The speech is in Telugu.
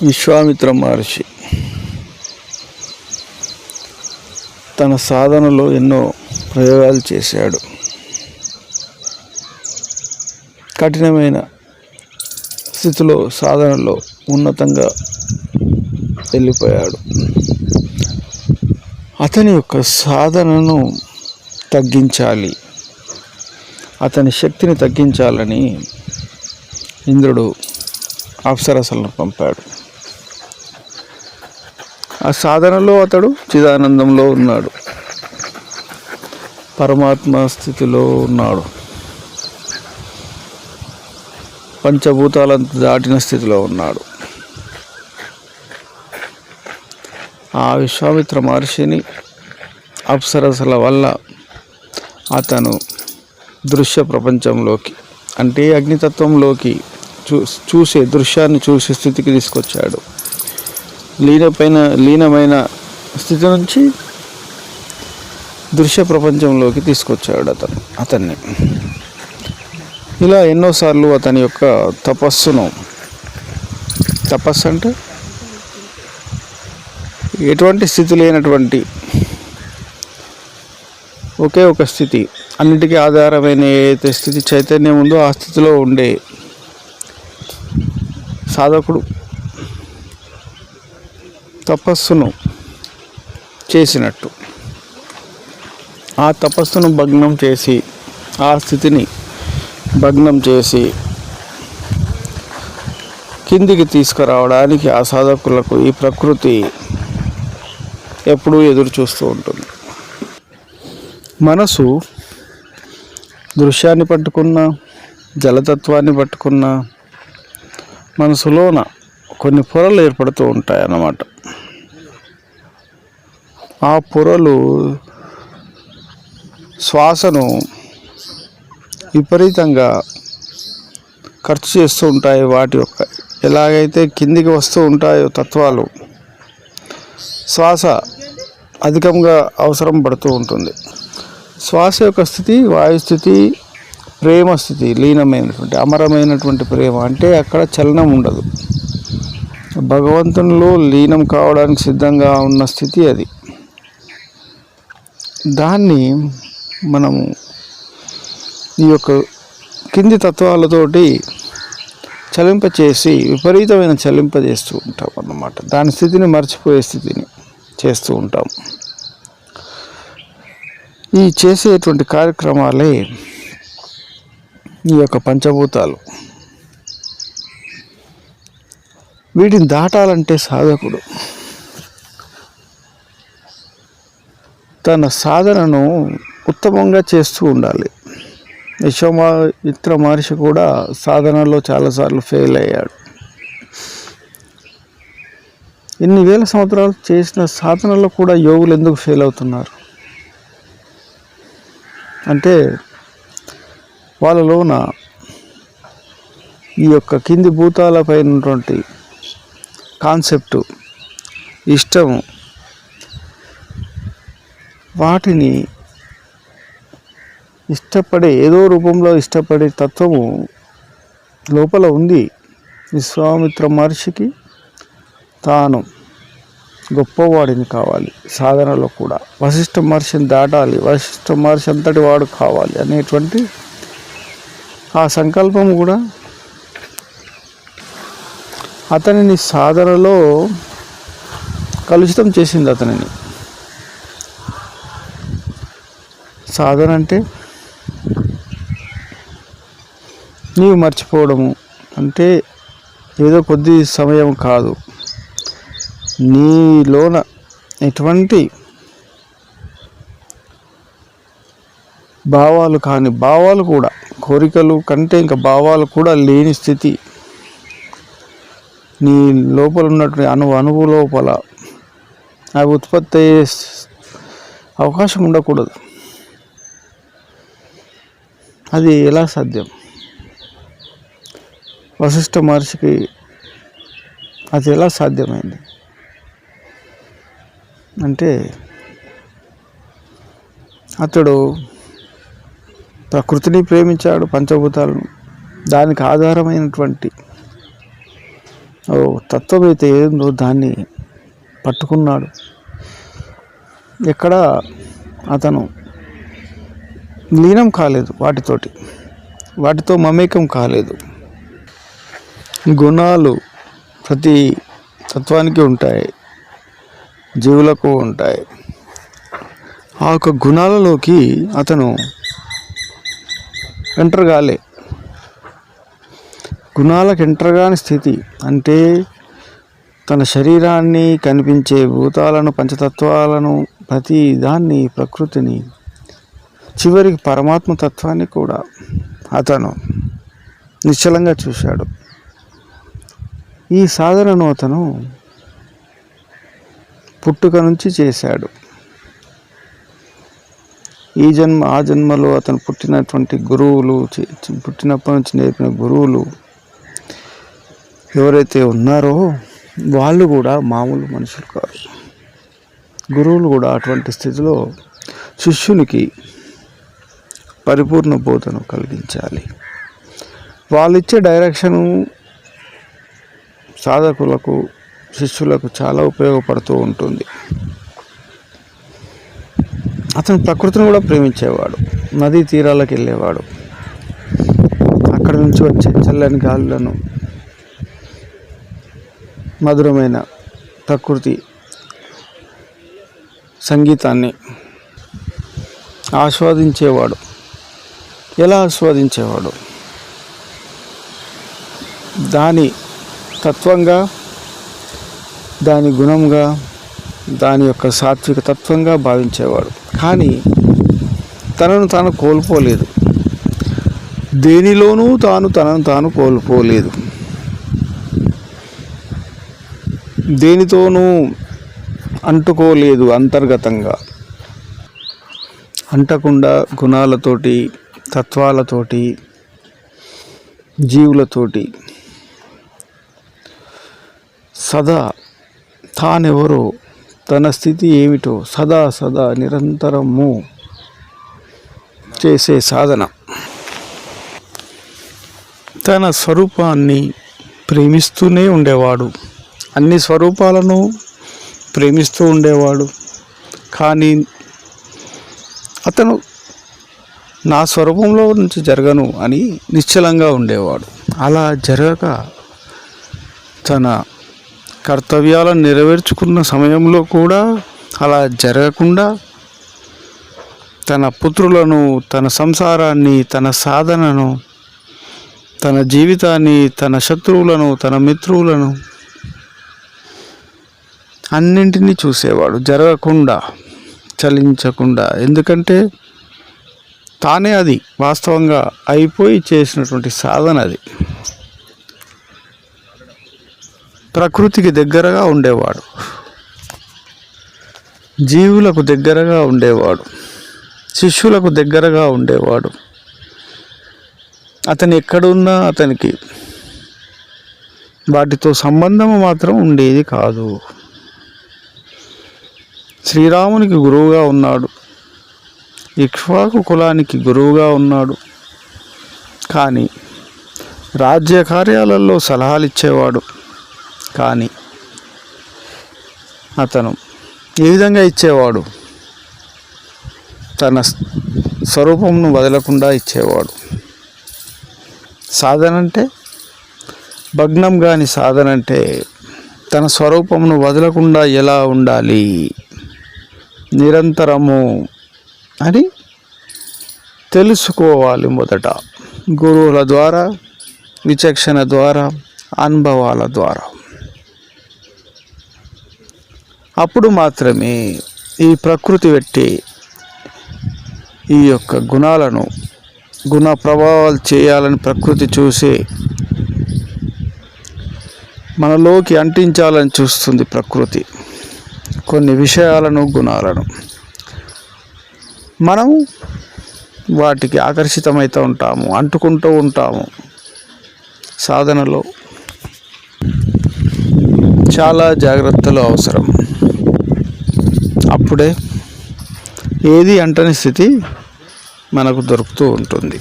విశ్వామిత్ర మహర్షి తన సాధనలో ఎన్నో ప్రయోగాలు చేశాడు. కఠినమైన స్థితిలో సాధనలో ఉన్నతంగా వెళ్ళిపోయాడు. అతని యొక్క సాధనను తగ్గించాలి, అతని శక్తిని తగ్గించాలని ఇంద్రుడు అప్సరసలను పంపాడు. ఆ సాధనలో అతడు చిదానందంలో ఉన్నాడు, పరమాత్మ స్థితిలో ఉన్నాడు, పంచభూతాలను దాటిన స్థితిలో ఉన్నాడు. ఆ విశ్వామిత్ర మహర్షిని అప్సరసల వల్ల అతను దృశ్య ప్రపంచంలోకి, అంటే అగ్నితత్వంలోకి చూసే దృశ్యాన్ని చూసే స్థితికి తీసుకొచ్చాడు. లీనమైన స్థితి నుంచి దృశ్య ప్రపంచంలోకి తీసుకొచ్చాడు అతన్ని. ఇలా ఎన్నోసార్లు అతని యొక్క తపస్సు అంటే ఎటువంటి స్థితి లేనటువంటి ఒకే ఒక స్థితి, అన్నిటికీ ఆధారమైన ఏదైతే స్థితి చైతన్యం ఉందో ఆ స్థితిలో ఉండే సాధకుడు తపస్సును చేసినట్టు ఆ తపస్సును భగ్నం చేసి, ఆ స్థితిని భగ్నం చేసి కిందికి తీసుకురావడానికి ఆ సాధకులకు ఈ ప్రకృతి ఎప్పుడూ ఎదురు చూస్తూ ఉంటుంది. మనసు దృశ్యాన్ని పట్టుకున్న, జలతత్వాన్ని పట్టుకున్న మనసులోన కొన్ని పొరలు ఏర్పడుతూ ఉంటాయి అన్నమాట. ఆ పొరలు శ్వాసను విపరీతంగా ఖర్చు చేస్తూ ఉంటాయి. వాటి యొక్క ఎలాగైతే కిందికి వస్తూ ఉంటాయో తత్వాలు, శ్వాస అధికంగా అవసరం పడుతూ ఉంటుంది. శ్వాస యొక్క స్థితి వాయుస్థితి, ప్రేమ స్థితి, లీనమైనటువంటి అమరమైనటువంటి ప్రేమ, అంటే అక్కడ చలనం ఉండదు, భగవంతునిలో లీనం కావడానికి సిద్ధంగా ఉన్న స్థితి అది. దాన్ని మనము ఈ యొక్క కింది తత్వాలతోటి చలింపచేసి విపరీతమైన చలింపజేస్తూ ఉంటాం అన్నమాట. దాని స్థితిని మర్చిపోయే స్థితిని చేస్తూ ఉంటాం. ఈ చేసేటువంటి కార్యక్రమాలే ఈ యొక్క పంచభూతాలు. వీటిని దాటాలంటే సాధకుడు తన సాధనను ఉత్తమంగా చేస్తూ ఉండాలి. విశ్వామిత్ర మహర్షి కూడా సాధనలో చాలాసార్లు ఫెయిల్ అయ్యాడు. ఎన్ని వేల సంవత్సరాలు చేసిన సాధనలో కూడా యోగులు ఎందుకు ఫెయిల్ అవుతున్నారు అంటే వాళ్ళలోన ఈ యొక్క కింది భూతాలపై ఉన్నటువంటి కాన్సెప్టు, ఇష్టము, వాటిని ఇష్టపడే, ఏదో రూపంలో ఇష్టపడే తత్వము లోపల ఉంది. విశ్వామిత్ర మహర్షికి తాను గొప్పవాడిని కావాలి, సాధనలో కూడా వశిష్ఠ మహర్షిని దాటాలి, వశిష్ఠ మహర్షి అంతటి వాడు కావాలి అనేటువంటి ఆ సంకల్పం కూడా అతనిని సాధనలో కలుషితం చేసింది. అతనిని సాధన అంటే నీవు మర్చిపోవడము అంటే ఏదో కొద్ది సమయం కాదు, నీలోన ఎటువంటి భావాలు కానీ, భావాలు కూడా, కోరికలు కంటే ఇంకా భావాలు కూడా లేని స్థితి, నీ లోపల ఉన్నటువంటి అణువు లోపల అవి ఉత్పత్తి అయ్యే అవకాశం ఉండకూడదు. అది ఎలా సాధ్యం? వశిష్ఠ మహర్షికి అది ఎలా సాధ్యమైంది అంటే అతడు ప్రకృతిని ప్రేమించాడు, పంచభూతాలను, దానికి ఆధారమైనటువంటి ఓ తత్వం అయితే ఏందో దాన్ని పట్టుకున్నాడు. ఎక్కడ అతను లీనం కాలేదు, వాటితో మమేకం కాలేదు. గుణాలు ప్రతి తత్వానికి ఉంటాయి, జీవులకు ఉంటాయి. ఆ యొక్క గుణాలలోకి అతను ఎంటర్ కాలే. గుణాలకు ఎంటర్ కాని స్థితి అంటే తన శరీరాన్ని, కనిపించే భూతాలను, పంచతత్వాలను, ప్రతి దాన్ని, ప్రకృతిని, చివరికి పరమాత్మ తత్వాన్ని కూడా అతను నిశ్చలంగా చూశాడు. ఈ సాధనను అతను పుట్టుక నుంచి చేశాడు. ఈ జన్మ ఆ జన్మలో అతను పుట్టినటువంటి గురువులు, పుట్టినప్పటి నుంచి నేర్పిన గురువులు ఎవరైతే ఉన్నారో వాళ్ళు కూడా మామూలు మనుషులు కాదు. గురువులు కూడా అటువంటి స్థితిలో శిష్యునికి పరిపూర్ణ బోధను కలిగించాలి. వాళ్ళు ఇచ్చే డైరెక్షను సాధకులకు, శిష్యులకు చాలా ఉపయోగపడుతూ ఉంటుంది. అతను ప్రకృతిని కూడా ప్రేమించేవాడు. నదీ తీరాలకు వెళ్ళేవాడు. అక్కడ నుంచి వచ్చే చల్లని గాలులను, మధురమైన ప్రకృతి సంగీతాన్ని ఆస్వాదించేవాడు. ఎలా ఆస్వాదించేవాడు? దాని తత్వంగా, దాని గుణంగా, దాని యొక్క సాత్విక తత్వంగా భావించేవాడు. కానీ తనను తాను కోల్పోలేదు. దేనిలోనూ తనను తాను కోల్పోలేదు. దేనితోనూ అంటుకోలేదు. అంతర్గతంగా అంటకుండా గుణాలతోటి, తత్వాలతోటి, జీవులతోటి సదా తానెవరో, తన స్థితి ఏమిటో సదా నిరంతరము చేసే సాధన. తన స్వరూపాన్ని ప్రేమిస్తూనే ఉండేవాడు. అన్ని స్వరూపాలను ప్రేమిస్తూ ఉండేవాడు. కానీ అతను నా స్వరూపంలో నుంచి జరగను అని నిశ్చలంగా ఉండేవాడు. అలా జరగక తన కర్తవ్యాలను నెరవేర్చుకున్న సమయంలో కూడా అలా జరగకుండా తన పుత్రులను, తన సంసారాన్ని, తన సాధనను, తన జీవితాన్ని, తన శత్రువులను, తన మిత్రువులను అన్నింటినీ చూసేవాడు. జరగకుండా, చలించకుండా. ఎందుకంటే తానే అది వాస్తవంగా అయిపోయి చేసినటువంటి సాధన అది. ప్రకృతికి దగ్గరగా ఉండేవాడు, జీవులకు దగ్గరగా ఉండేవాడు, శిష్యులకు దగ్గరగా ఉండేవాడు. అతను ఎక్కడున్నా అతనికి వాటితో సంబంధం మాత్రం ఉండేది కాదు. శ్రీరామునికి గురువుగా ఉన్నాడు, ఇక్ష్వాకు కులానికి గురువుగా ఉన్నాడు. కానీ రాజ్య కార్యాలలో సలహాలు ఇచ్చేవాడు. కానీ అతను ఏ విధంగా ఇచ్చేవాడు? తన స్వరూపంను వదలకుండా ఇచ్చేవాడు. సాధన అంటే భగ్నం కాని సాధన అంటే తన స్వరూపమును వదలకుండా ఎలా ఉండాలి నిరంతరము అని తెలుసుకోవాలి. మొదట గురువుల ద్వారా, విచక్షణ ద్వారా, అనుభవాల ద్వారా. అప్పుడు మాత్రమే ఈ ప్రకృతి పెట్టి ఈ యొక్క గుణాలను, గుణ ప్రభావాలు చేయాలని ప్రకృతి చూసి మనలోకి అంటించాలని చూస్తుంది. ప్రకృతి కొన్ని విషయాలను, గుణాలను మనం వాటికి ఆకర్షితమవుతూ ఉంటాము, అంటుకుంటూ ఉంటాము. సాధనలో చాలా జాగ్రత్తలు అవసరం. అప్పుడే ఏది అంటని స్థితి మనకు దొరుకుతూ ఉంటుంది.